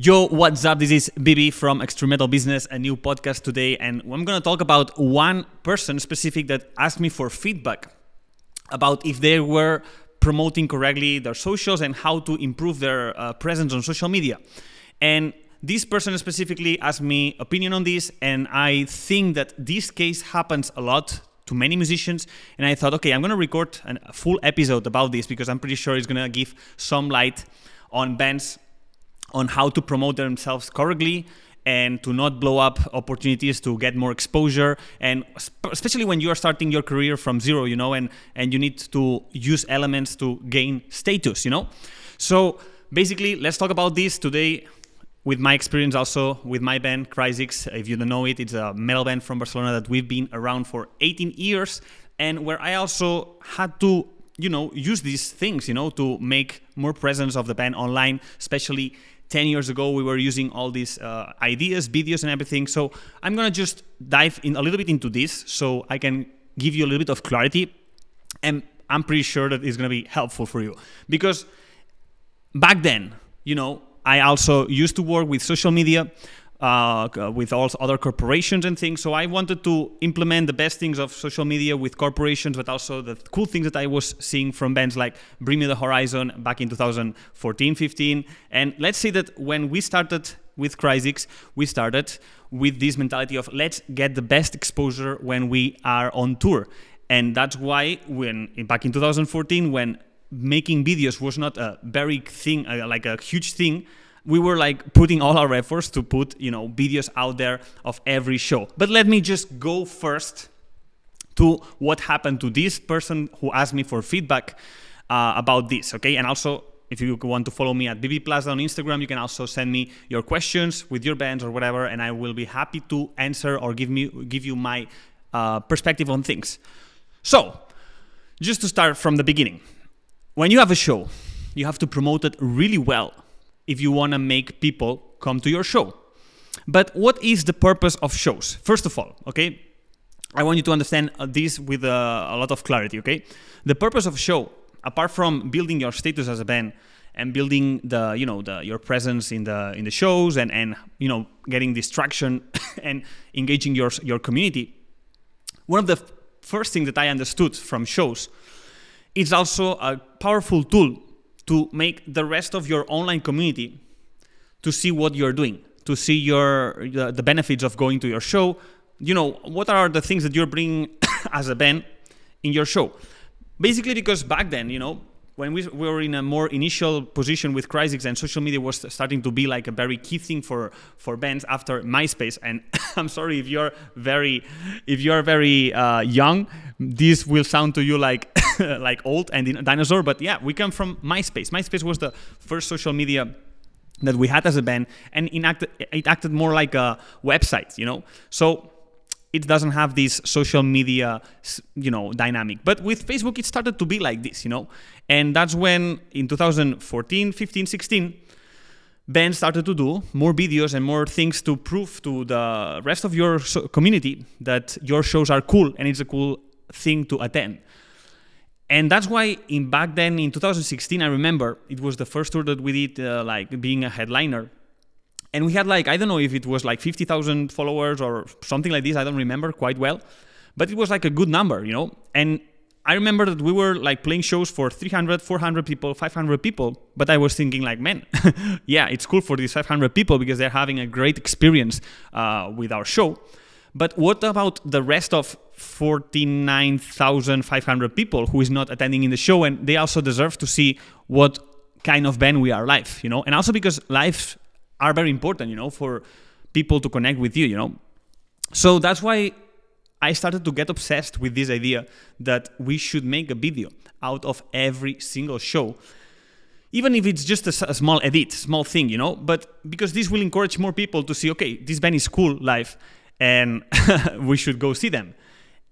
Yo, what's up? This is Bibi from Extreme Metal Business, a new podcast today, and I'm going to talk about one person specific that asked me for feedback about if they were promoting correctly their socials and how to improve their presence on social media. And this person specifically asked me opinion on this, and I think that this case happens a lot to many musicians, and I thought, okay, I'm going to record a full episode about this because I'm pretty sure it's going to give some light on bands on how to promote themselves correctly and to not blow up opportunities to get more exposure, and especially when you are starting your career from zero, and you need to use elements to gain status, So basically, let's talk about this today with my experience also with my band, Cryzix. If you don't know it, it's a metal band from Barcelona that we've been around for 18 years and where I also had to use these things, to make more presence of the band online, especially 10 years ago, we were using all these ideas, videos, and everything. So I'm going to just dive in a little bit into this so I can give you a little bit of clarity. And I'm pretty sure that it's going to be helpful for you. Because back then, I also used to work with social media, with all other corporations and things. So I wanted to implement the best things of social media with corporations, but also the cool things that I was seeing from bands like Bring Me the Horizon back in 2014, 15. And let's say that when we started with Cryzix, we started with this mentality of let's get the best exposure when we are on tour. And that's why back in 2014, when making videos was not a very thing, like a huge thing, we were like putting all our efforts to put, videos out there of every show. But let me just go first to what happened to this person who asked me for feedback about this, okay? And also, if you want to follow me at BB Plaza on Instagram, you can also send me your questions with your bands or whatever, and I will be happy to answer or give you my perspective on things. So, just to start from the beginning, when you have a show, you have to promote it really well if you want to make people come to your show. But what is the purpose of shows? First of all, okay, I want you to understand this with a lot of clarity, okay? The purpose of show, apart from building your status as a band and building your presence in the shows and getting distraction and engaging your community, one of the first things that I understood from shows is also a powerful tool to make the rest of your online community to see what you're doing, to see the benefits of going to your show. What are the things that you're bringing as a band in your show? Basically, because back then, when we were in a more initial position with Cryzix and social media was starting to be like a very key thing for bands after MySpace. And I'm sorry if you're very young, this will sound to you like like old and a dinosaur, but yeah, we come from MySpace. MySpace was the first social media that we had as a band, and it acted more like a website, So it doesn't have this social media, dynamic. But with Facebook, it started to be like this, And that's when, in 2014, 15, 16, bands started to do more videos and more things to prove to the rest of your community that your shows are cool and it's a cool thing to attend. And that's why back then in 2016, I remember it was the first tour that we did, like being a headliner. And we had I don't know if it was like 50,000 followers or something like this. I don't remember quite well, but it was like a good number, And I remember that we were like playing shows for 300, 400 people, 500 people. But I was thinking like, man, yeah, it's cool for these 500 people because they're having a great experience with our show. But what about the rest of 49,500 people who is not attending in the show? And they also deserve to see what kind of band we are live, And also because live are very important, for people to connect with you, So that's why I started to get obsessed with this idea that we should make a video out of every single show, even if it's just a small edit, small thing, But because this will encourage more people to see, okay, this band is cool live, and we should go see them.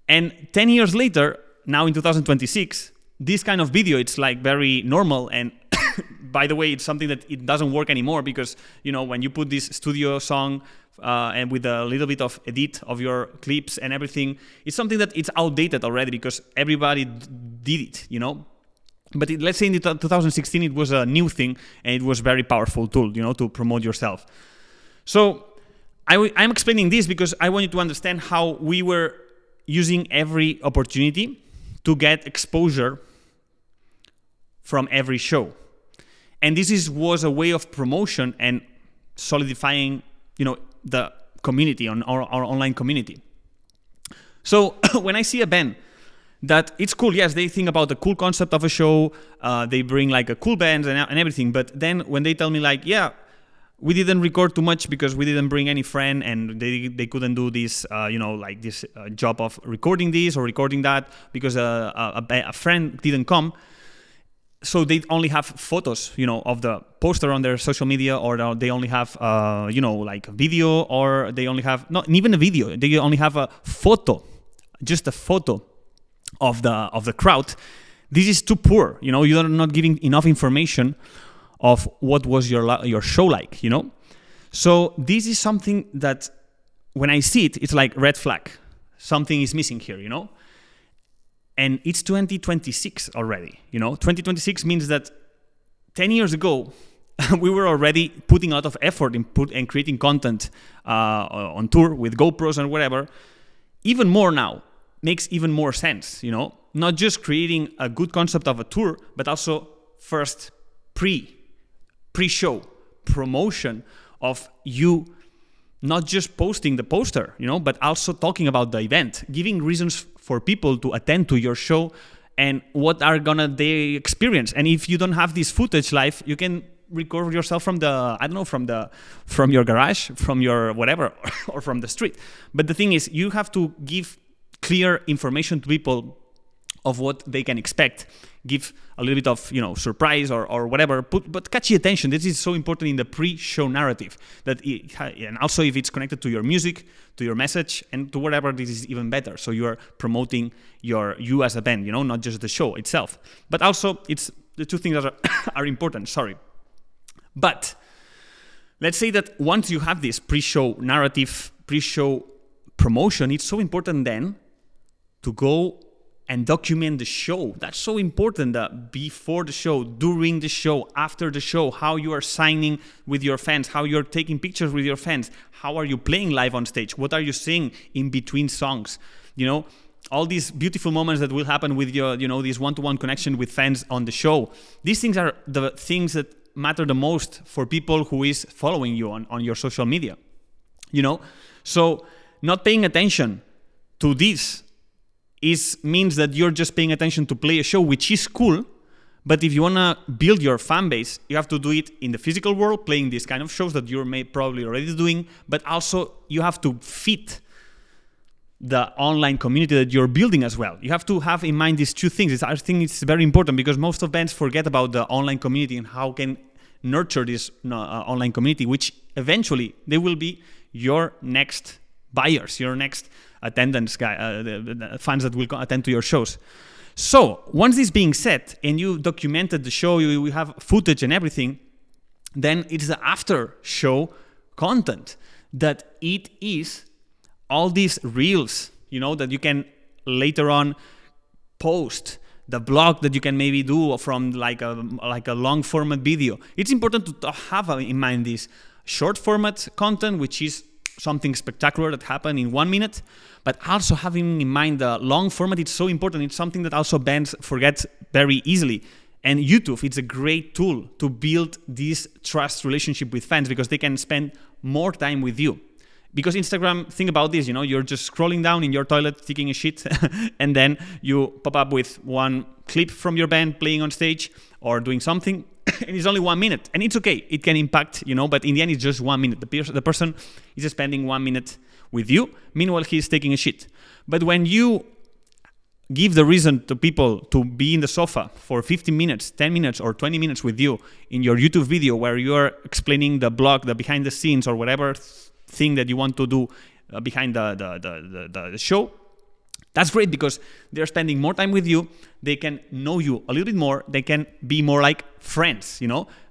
And 10 years later, now in 2026, this kind of video, it's like very normal. And by the way, it's something that it doesn't work anymore because, when you put this studio song and with a little bit of edit of your clips and everything, it's something that it's outdated already because everybody did it, But let's say in 2016 it was a new thing, and it was very powerful tool, to promote yourself. So I'm explaining this because I want you to understand how we were using every opportunity to get exposure from every show. And this was a way of promotion and solidifying, the community, on our online community. So when I see a band that it's cool, yes, they think about the cool concept of a show, they bring like a cool band and everything, but then when they tell me like, yeah, we didn't record too much because we didn't bring any friend, and they couldn't do this, this job of recording this or recording that because a friend didn't come. So they only have photos, of the poster on their social media, or they only have, like a video, or they only have not even a video. They only have a photo, just a photo of the crowd. This is too poor. You are not giving enough information of what was your show like. So this is something that when I see it, it's like red flag. Something is missing here. And it's 2026 already. 2026 means that 10 years ago, we were already putting a lot of effort and creating content on tour with GoPros and whatever. Even more now makes even more sense. Not just creating a good concept of a tour, but also first pre-show promotion of you. Not just posting the poster, but also talking about the event, giving reasons for people to attend to your show and what are they experience. And if you don't have this footage live, you can record yourself from from your garage, from your whatever, or from the street. But the thing is, you have to give clear information to people of what they can expect. Give a little bit of surprise or whatever, but catchy attention. This is so important in the pre-show narrative. And also if it's connected to your music, to your message, and to whatever, this is even better. So you are promoting you as a band, not just the show itself. But also it's the two things that are important. Sorry, but let's say that once you have this pre-show narrative, pre-show promotion, it's so important then to go and document the show. That's so important, that before the show, during the show, after the show, how you are signing with your fans, how you're taking pictures with your fans, how are you playing live on stage, what are you saying in between songs, all these beautiful moments that will happen with your, this one-to-one connection with fans on the show. These things are the things that matter the most for people who is following you on your social media, So not paying attention to this means that you're just paying attention to play a show, which is cool. But if you want to build your fan base, you have to do it in the physical world, playing these kind of shows that you're probably already doing. But also you have to fit the online community that you're building as well. You have to have in mind these two things. I think it's very important because most of bands forget about the online community and how can nurture this online community, which eventually they will be your next buyers, your next attendance the fans that will attend to your shows. So once this being said, and you documented the show, you have footage and everything, then it's the after show content that it is all these reels, that you can later on post, the blog that you can maybe do from like a long format video. It's important to have in mind this short format content, which is something spectacular that happened in 1 minute, but also having in mind the long format. It's so important. It's something that also bands forget very easily. And YouTube, it's a great tool to build this trust relationship with fans because they can spend more time with you. Because Instagram, think about this, you're just scrolling down in your toilet, taking a shit, and then you pop up with one clip from your band playing on stage or doing something, and it's only 1 minute. And it's okay, it can impact, but in the end, it's just 1 minute. The person is spending 1 minute with you, meanwhile, he's taking a shit. But when you give the reason to people to be in the sofa for 15 minutes, 10 minutes, or 20 minutes with you in your YouTube video where you are explaining the blog, the behind the scenes, or whatever thing that you want to do behind the show, that's great because they're spending more time with you. They can know you a little bit more. They can be more like friends,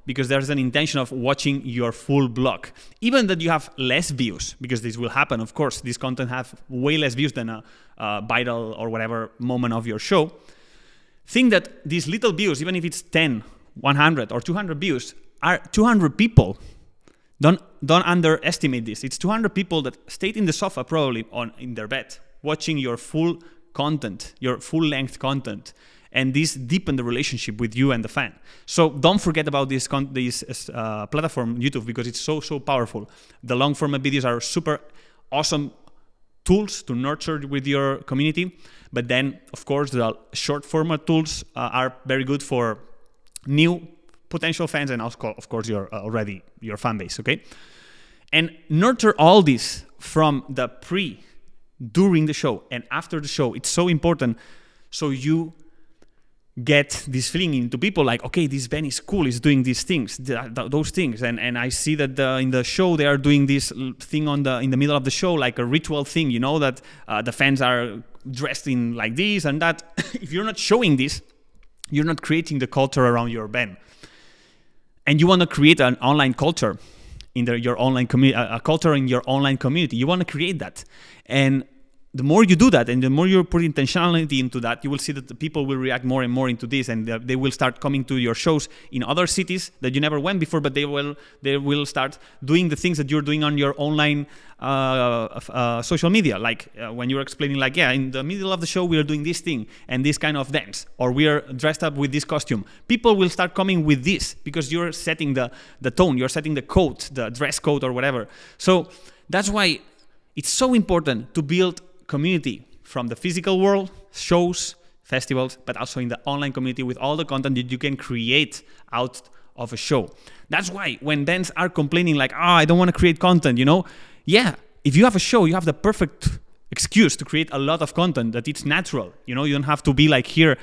because there's an intention of watching your full blog. Even that you have less views, because this will happen, of course. This content have way less views than a viral or whatever moment of your show. think that these little views, even if it's 10, 100 or 200 views, are 200 people. Don't underestimate this. It's 200 people that stayed in the sofa, probably in their bed, watching your full content, your full length content, and this deepen the relationship with you and the fan. So don't forget about this platform, YouTube, because it's so powerful. The long form videos are super awesome tools to nurture with your community, but then of course the short format tools are very good for new potential fans and also, of course, your fan base. Okay, and nurture all this from the during the show and after the show. It's so important, so you get this feeling into people like, okay, this band is cool, is doing these things, those things, and I see that in the show they are doing this thing in the middle of the show, like a ritual thing, that the fans are dressed in like this and that. If you're not showing this, you're not creating the culture around your band, and you want to create an online culture in your online community, a culture in your online community. You want to create that, and the more you do that and the more you put intentionality into that, you will see that the people will react more and more into this, and they will start coming to your shows in other cities that you never went before, but they will start doing the things that you're doing on your online social media, like when you're explaining, like, yeah, in the middle of the show we are doing this thing and this kind of dance, or we are dressed up with this costume. People will start coming with this because you're setting the tone, you're setting the code, the dress code or whatever. So that's why it's so important to build community from the physical world, shows, festivals, but also in the online community with all the content that you can create out of a show. That's why when bands are complaining like, I don't want to create content, yeah, if you have a show, you have the perfect excuse to create a lot of content, that it's natural. You don't have to be like here,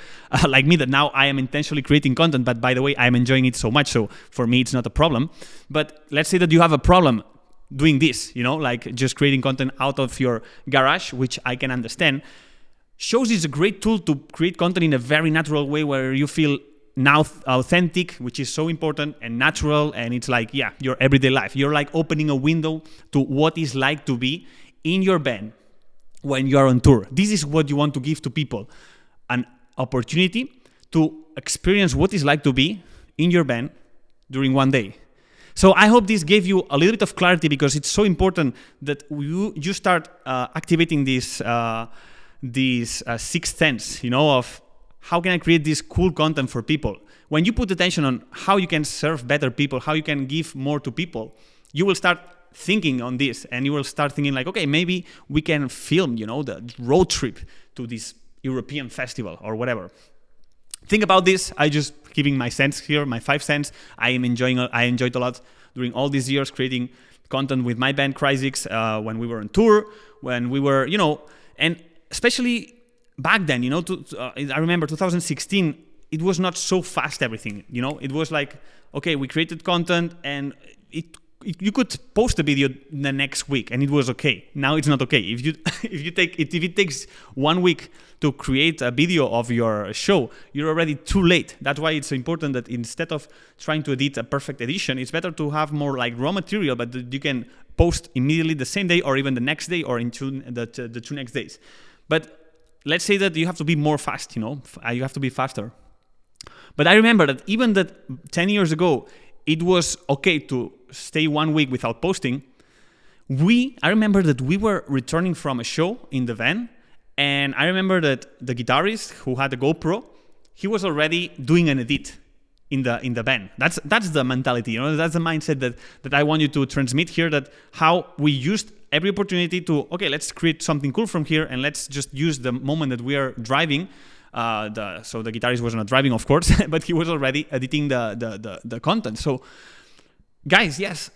like me, that now I am intentionally creating content, but by the way, I'm enjoying it so much, so for me it's not a problem. But let's say that you have a problem doing this, like just creating content out of your garage, which I can understand. Shows is a great tool to create content in a very natural way where you feel now authentic, which is so important, and natural, and it's like, yeah, your everyday life. You're like opening a window to what it's like to be in your band when you're on tour. This is what you want to give to people, an opportunity to experience what it's like to be in your band during one day. So I hope this gave you a little bit of clarity, because it's so important that you start activating this sixth sense, of how can I create this cool content for people. When you put attention on how you can serve better people, how you can give more to people, you will start thinking on this, and you will start thinking like, okay, maybe we can film, the road trip to this European festival or whatever. Think about this. I just giving my cents here, my 5 cents. I enjoyed a lot during all these years creating content with my band Cryzix, when we were on tour, when we were, and especially back then, I remember 2016, it was not so fast, everything, it was like, okay, we created content and you could post a video the next week and it was okay. Now it's not okay. If it takes 1 week to create a video of your show, you're already too late. That's why it's important that instead of trying to edit a perfect edition, it's better to have more like raw material, but that you can post immediately the same day or even the next day or into the 2 next days. But let's say that you have to be more fast, you have to be faster. But I remember that even that 10 years ago, it was okay to stay 1 week without posting. I remember that we were returning from a show in the van, and I remember that the guitarist who had a GoPro, he was already doing an edit in the band. That's the mentality, that's the mindset that I want you to transmit here, that how we used every opportunity to, okay, let's create something cool from here, and let's just use the moment that we are driving. So the guitarist was not driving, of course, but he was already editing the content. So guys, yes,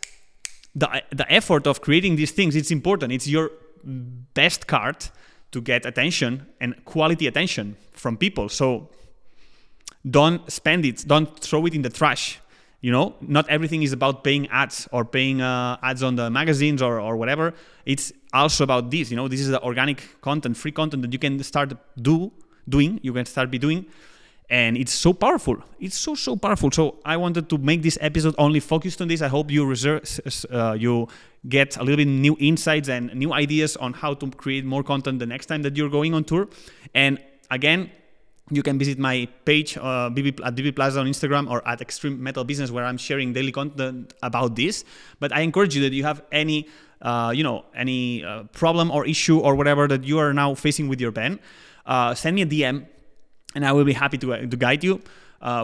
the effort of creating these things, it's important. It's your best card to get attention and quality attention from people. So don't spend it, don't throw it in the trash. Not everything is about paying ads or paying ads on the magazines or whatever. It's also about this. This is the organic content, free content that you can start doing, you can start be doing, and it's so powerful. It's so powerful. So I wanted to make this episode only focused on this. I hope you get a little bit new insights and new ideas on how to create more content the next time that you're going on tour. And again, you can visit my page at BB Plaza on Instagram or at Extreme Metal Business, where I'm sharing daily content about this. But I encourage you that you have any problem or issue or whatever that you are now facing with your band, send me a DM, and I will be happy to guide you.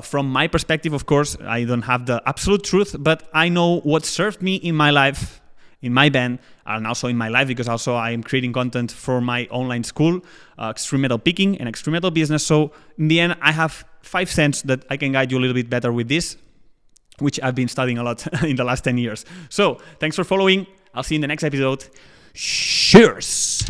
From my perspective, of course, I don't have the absolute truth, but I know what served me in my life, in my band, and also in my life, because also I am creating content for my online school, Extreme Metal Picking and Extreme Metal Business. So in the end, I have 5 cents that I can guide you a little bit better with this, which I've been studying a lot in the last 10 years. So thanks for following. I'll see you in the next episode. Cheers!